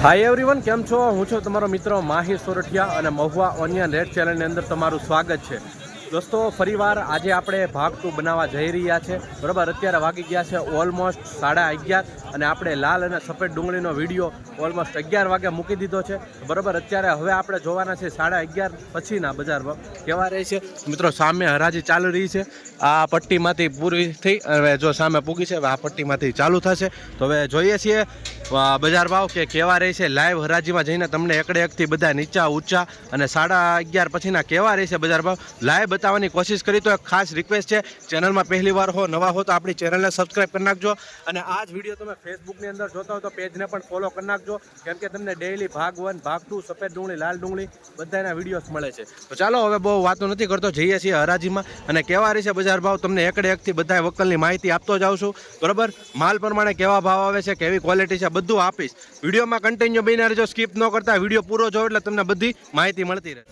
Hi everyone, કેમ છો? હું છું તમારો મિત્ર માહિર સોરઠિયા અને મહુવા ઓનિયન રેડ ચેનલની અંદર તમારું સ્વાગત છે. દોસ્તો, ફરીવાર આજે આપણે ભાગ 2 બનાવવા જઈ રહ્યા છે. બરાબર, અત્યારે વાગી ગયા છે ઓલમોસ્ટ 11:30 અને આપણે લાલ અને સફેદ ડુંગળીનો વિડીયો ઓલમોસ્ટ 11 વાગે મૂકી દીધો છે. બરાબર, અત્યારે હવે આપણે જોવાના છે 11:30 પછીના બજારમાં કેવા રહે છે. મિત્રો, સામે હરાજી ચાલુ રહી છે. આ પટ્ટીમાંથી પૂરી થઈ હવે જો સામે પૂગી છે, હવે આ પટ્ટીમાંથી ચાલુ થશે. તો હવે જોઈએ છીએ બજાર ભાવ કે કેવા રહે છે. લાઈવ હરાજીમાં જઈને તમને એકડે એકથી બધા નીચા ઊંચા અને 11:30 પછીના કેવા રહે છે બજાર ભાવ લાઈવ બતાવવાની કોશિશ કરી. તો એક ખાસ રિક્વેસ્ટ છે, ચેનલમાં પહેલી વાર હો, નવા હો તો આપણી ચેનલને સબસ્ક્રાઈબ કરી નાખજો. અને આ જ વિડીયો તમે ફેસબુકની અંદર જોતા હો તો પેજને પણ ફોલો કરી નાખજો, કેમ કે તમને ડેઈલી ભાગ 1, ભાગ 2, સફેદ ડુંગળી, લાલ ડુંગળી બધાના વિડીયોઝ મળે છે. તો ચાલો હવે બહુ વાતો નથી કરતો, જઈએ છીએ હરાજીમાં અને કેવા રહે છે બજાર ભાવ તમને એકડે એકથી બધા વકલની માહિતી આપતો જાઉં છું. બરાબર, માલ પ્રમાણે કેવા ભાવ આવે છે, કેવી ક્વોલિટી છે, બધું આપીશ. વિડીયોમાં કન્ટિન્યુ બન્યા રહેજો, સ્કીપ ન કરતા. વિડીયો પૂરો જો એટલે તમને બધી માહિતી મળતી રહે.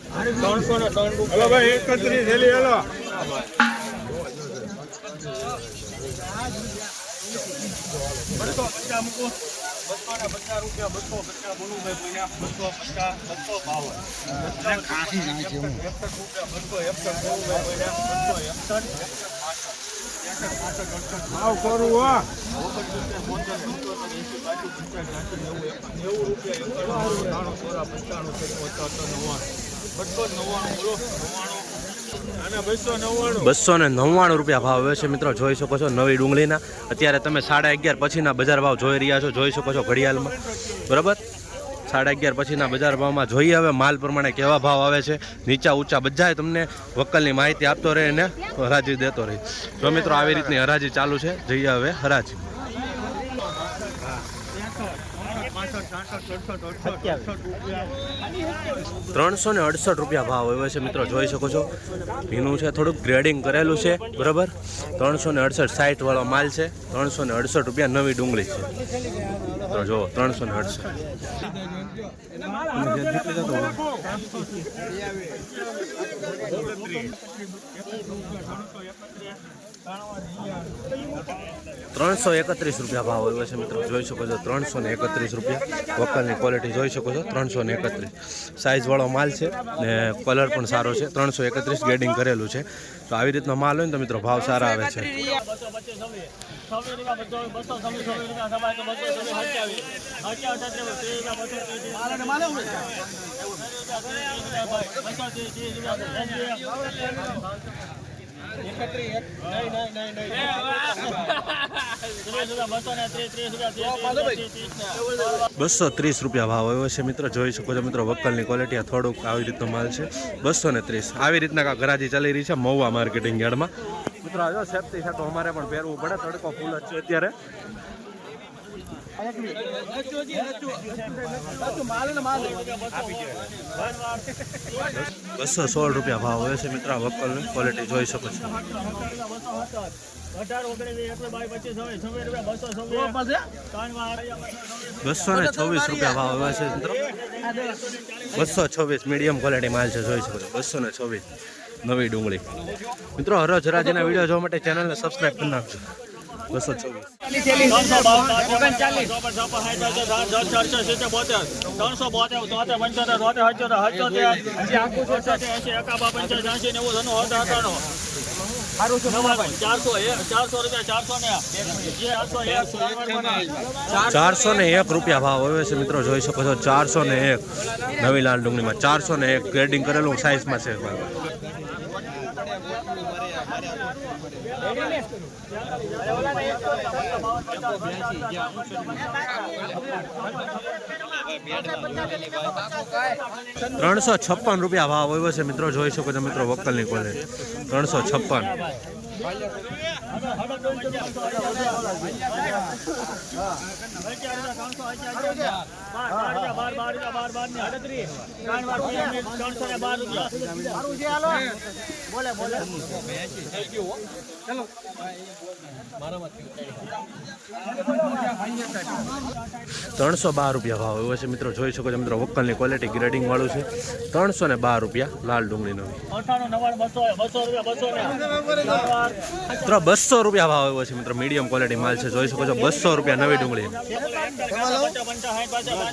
299 રૂપિયા ભાવ આવે છે. મિત્રો, જોઈ શકો છો નવી ડુંગળીના અત્યારે તમે 11:30 પછીના બજાર ભાવ જોઈ રહ્યા છો. જોઈ શકો છો ઘડિયાળમાં. બરાબર, 11:30 પછીના બજાર ભાવમાં જોઈએ હવે માલ પ્રમાણે કેવા ભાવ આવે છે. નીચા ઊંચા બધાએ તમને વકલની માહિતી આપતો રહે અને હરાજી દેતો રહે. જો મિત્રો, આવી રીતની હરાજી ચાલુ છે. જઈએ હવે હરાજી. 368 રૂપિયા ભાવ આવ્યો છે. મિત્રો, જોઈ શકો છો ભીનું છે, થોડુંક ગ્રેડિંગ કરેલું છે. બરાબર, 368 60 વાળો માલ છે. 368 રૂપિયા નવી ડુંગળી છે. તો જો 368 331 રૂપિયા ભાવ આવ્યો છે. મિત્રો, જોઈ શકો છો 331 રૂપિયા. વકલની ક્વોલિટી જોઈ શકો છો. 331 સાઇઝ વાળો માલ છે ને કલર પણ સારો છે. 331 ગ્રેડિંગ કરેલું છે. તો આવી રીતનો માલ હોય ને તો મિત્રો ભાવ સારા આવે છે. 230 રૂપિયા ભાવ આવ્યો છે. મિત્રો, જોઈ શકો છો. મિત્રો, વકલની ક્વોલિટી થોડુંક આવી રીતનો માલ છે. 230 આવી રીતના ગરાજી ચાલી રહી છે મહુવા માર્કેટિંગ યાર્ડમાં. મિત્રો, જો સેફટી છે તો અમારે પણ પહેરવું પડે. તડકો ફૂલ જ છે અત્યારે. 216 રૂપિયા ભાવ હોય છે. મિત્રો, વકલની ક્વોલિટી જોઈ શકો છો. 226 રૂપિયા ભાવ આવે છે. મિત્રો, 226 મીડિયમ ક્વોલિટી માલ છે. જોઈ શકો છો 226 નવી ડુંગળી. મિત્રો, હરોજ હરાજીના વિડીયો જોવા માટે ચેનલને સબસ્ક્રાઈબ કરી નાખજો. 226 401 રૂપિયા ભાવ આવે છે. મિત્રો, જોઈ શકો છો 401 નવી લાલ ડુંગળીમાં. 401 ગ્રેડિંગ કરેલું સાઇઝમાં છે. 356 રૂપિયા ભાવ આવ્યો છે. મિત્રો, જોઈ શકો છો. મિત્રો, વકલની ક્વોલિટી 356. 312 રૂપિયા ભાવ આવ્યો છે. મિત્રો, જોઈ શકો છો. મિત્રો, વકલની ક્વોલિટી ગ્રેડિંગ વાળું છે. 312 રૂપિયા લાલ ડુંગળીનો. 200 રૂપિયા ભાવ આવ્યો છે. મિત્રો, મીડિયમ ક્વોલિટી માલ છે. જોઈ શકો છો 200 રૂપિયા નવી ડુંગળી. 200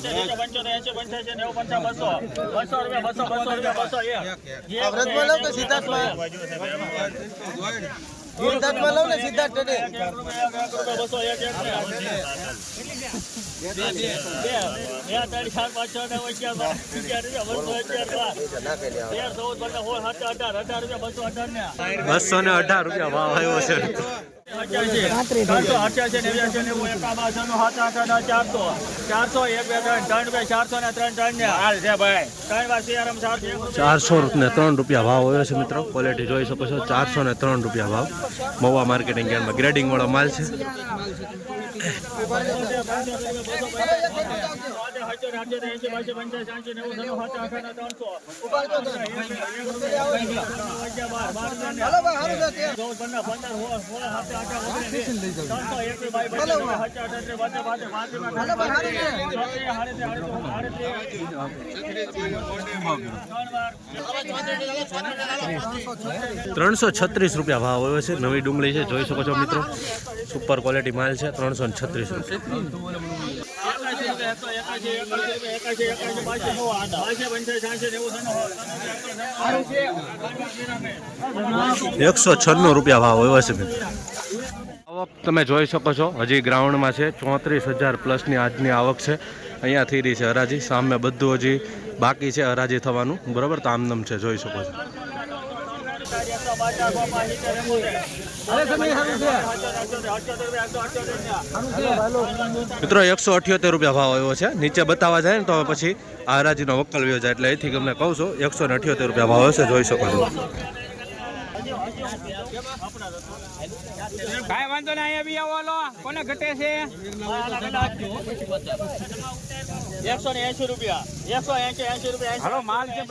₹218 ભાવ આવ્યો છે. 403 રૂપિયા ભાવ આવ્યો છે મિત્રો. ક્વોલિટી જોઈ શકો છો. 403 રૂપિયા ભાવ. મહુવા માર્કેટિંગ યાર્ડમાં ગ્રેડિંગ વાળો માલ છે. ₹336 ભાવ આવ્યો છે. નવી ડુંગળી છે, જોઈ શકો છો મિત્રો. સુપર ક્વોલિટી માલ છે. 336 ₹196 ભાવ આવ્યો છે મિત્રો. આવક તમે જોઈ શકો છો. હજી ગ્રાઉન્ડમાં છે. 34,000 પ્લસની આજની આવક છે. અહીંયા થઈ રહી છે હરાજી. સામે બધું હજી બાકી છે હરાજી થવાનું. બરાબર, તો આમનામ છે, જોઈ શકો છો. મિત્રો ₹178 ભાવ આવ્યો છે. નીચે બતાવવા જાય ને તો પછી આ હરાજીનો વકલ વ્યો જાય, એટલે અહીંથી તમને કહું છું ₹178 ભાવ આવ્યો છે, જોઈ શકો છો. કાઈ વાંધો નહીં, અહીંયા બી આવો. લો કોને ઘટે છે? ₹180. હાલો માલ છે. 81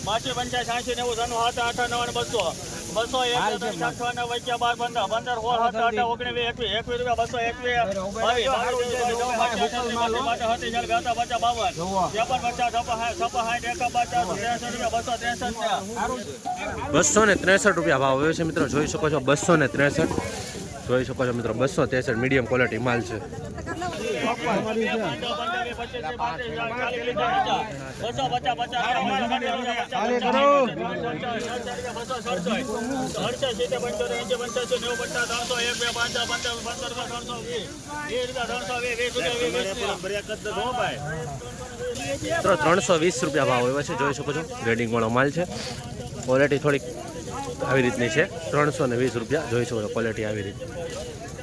માછી 85 90 90 7 8 9 200 201 વચ્ચા 12 15 15 16 17 18 19 ₹263 ભાવ આવ્યો છે મિત્રો. જોઈ શકો છો. 263 જોઈ શકો છો મિત્રો. 263 મીડિયમ ક્વોલિટી માલ છે. ₹320 ભાવ આવ્યો છે. જોઈ શકો છો. ગ્રેડિંગ વાળો માલ છે. ક્વોલિટી થોડીક આવી રીતની છે. ₹320 જોઈ શકો છો. ક્વોલિટી આવી રીત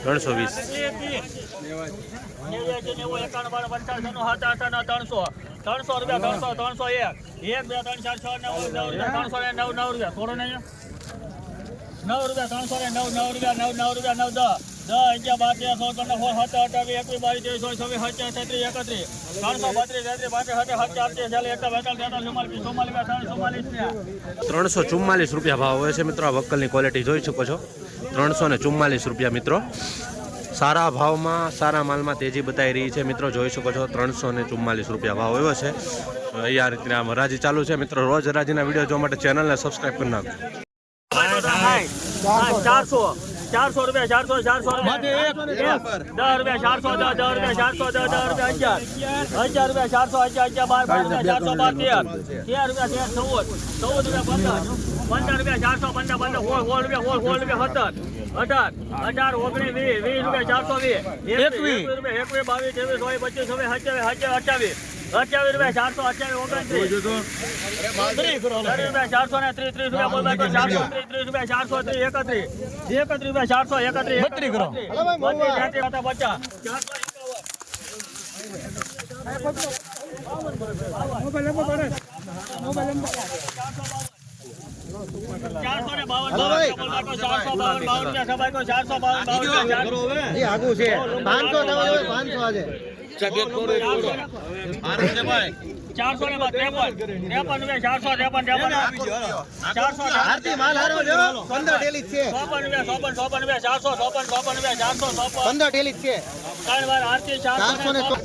320. 344 ભાવ હોય છે મિત્રો. આ વક્કલની ક્વોલિટી જોઈ શકો છો. ₹344 મિત્રો. સારા ભાવમાં સારા માલમાં તેજી બતાવી રહી છે મિત્રો. જોઈ શકો છો. ₹344 ભાવ આવ્યો છે. આ રીતના આમ હરાજી ચાલુ છે મિત્રો. રોજ હરાજીના વિડીયો જોવા માટે ચેનલને સબસ્ક્રાઈબ કરી નાખો. 400 રૂપિયા 400 ₹10 400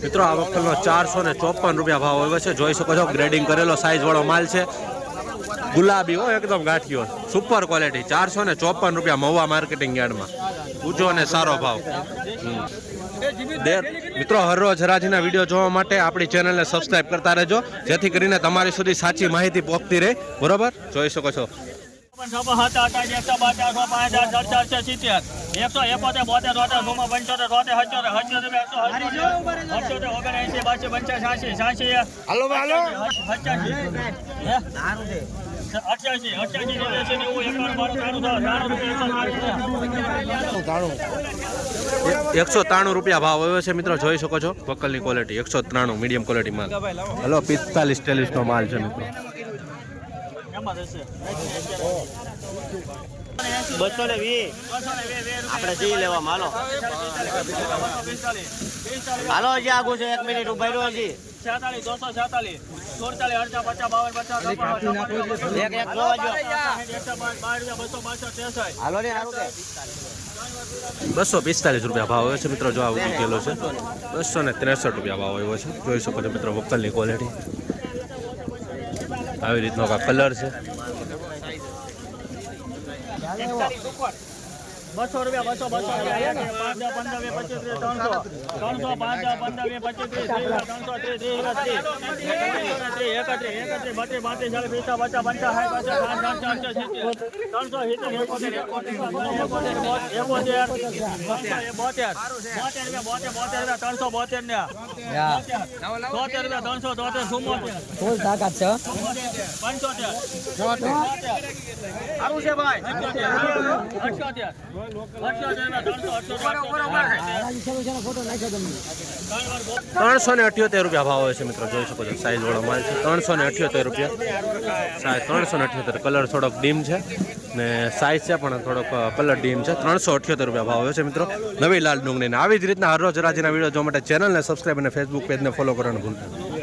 મિત્રો આ વખતનો ₹454 ભાવ આવ્યો છે. જોઈ શકો છો. ગ્રેડિંગ કરેલો સાઈઝ વાળો માલ છે. ગુલાબી હો, એકદમ ગાંઠિયો, સુપર ક્વોલિટી. ₹454 મહુવા માર્કેટિંગ યાર્ડમાં. ઊંચો અને સારો ભાવ. મિત્રો હરરોજ હરાજીના વિડીયો જોવા માટે આપણી ચેનલને સબસ્ક્રાઇબ કરતા રહેજો, જેથી કરીને તમારી સુધી સાચી માહિતી પહોંચતી રહે. બરોબર, જોઈ શકો છો. 193 રૂપિયા ભાવ આવ્યો છે મિત્રો, જોઈ શકો છો. વકલની ક્વોલિટી 193 મીડિયમ ક્વોલિટી માલ. હલો 45 નો માલ છે મિત્રો. 220 આપણે જઈ લેવા હાલો હાલો હજી આગું છે 1 મિનિટ ઉભા રહ્યો હજી 46 246 47 હાલો ને હારું કે 245 રૂપિયા ભાવ આવ્યો છે મિત્રો. જો આ ઉગી ગયેલો છે 263 રૂપિયા ભાવ આવ્યો છે, જોઈ શકો છો મિત્રો. વકલની ક્વોલિટી આવી રીતનો કલર છે. 200 રૂપિયા 200 ₹378 રૂપિયા ભાવ આવે છે મિત્રો, જોઈ શકો છો. સાઈઝ વાળો માલ છે. 378 રૂપિયા સાઈઝ. 378 કલર થોડોક ડીમ છે ને સાઈઝ છે પણ થોડોક કલર ડીમ છે. 378 રૂપિયા ભાવ આવે છે મિત્રો, નવી લાલ ડુંગળીને. આવી જ રીતના હરરોજ રાજીના વિડીયો જોવા માટે ચેનલને સબસ્ક્રાઈબ અને ફેસબુક પેજને ફોલો કરવાનું ભૂલતા નહીં.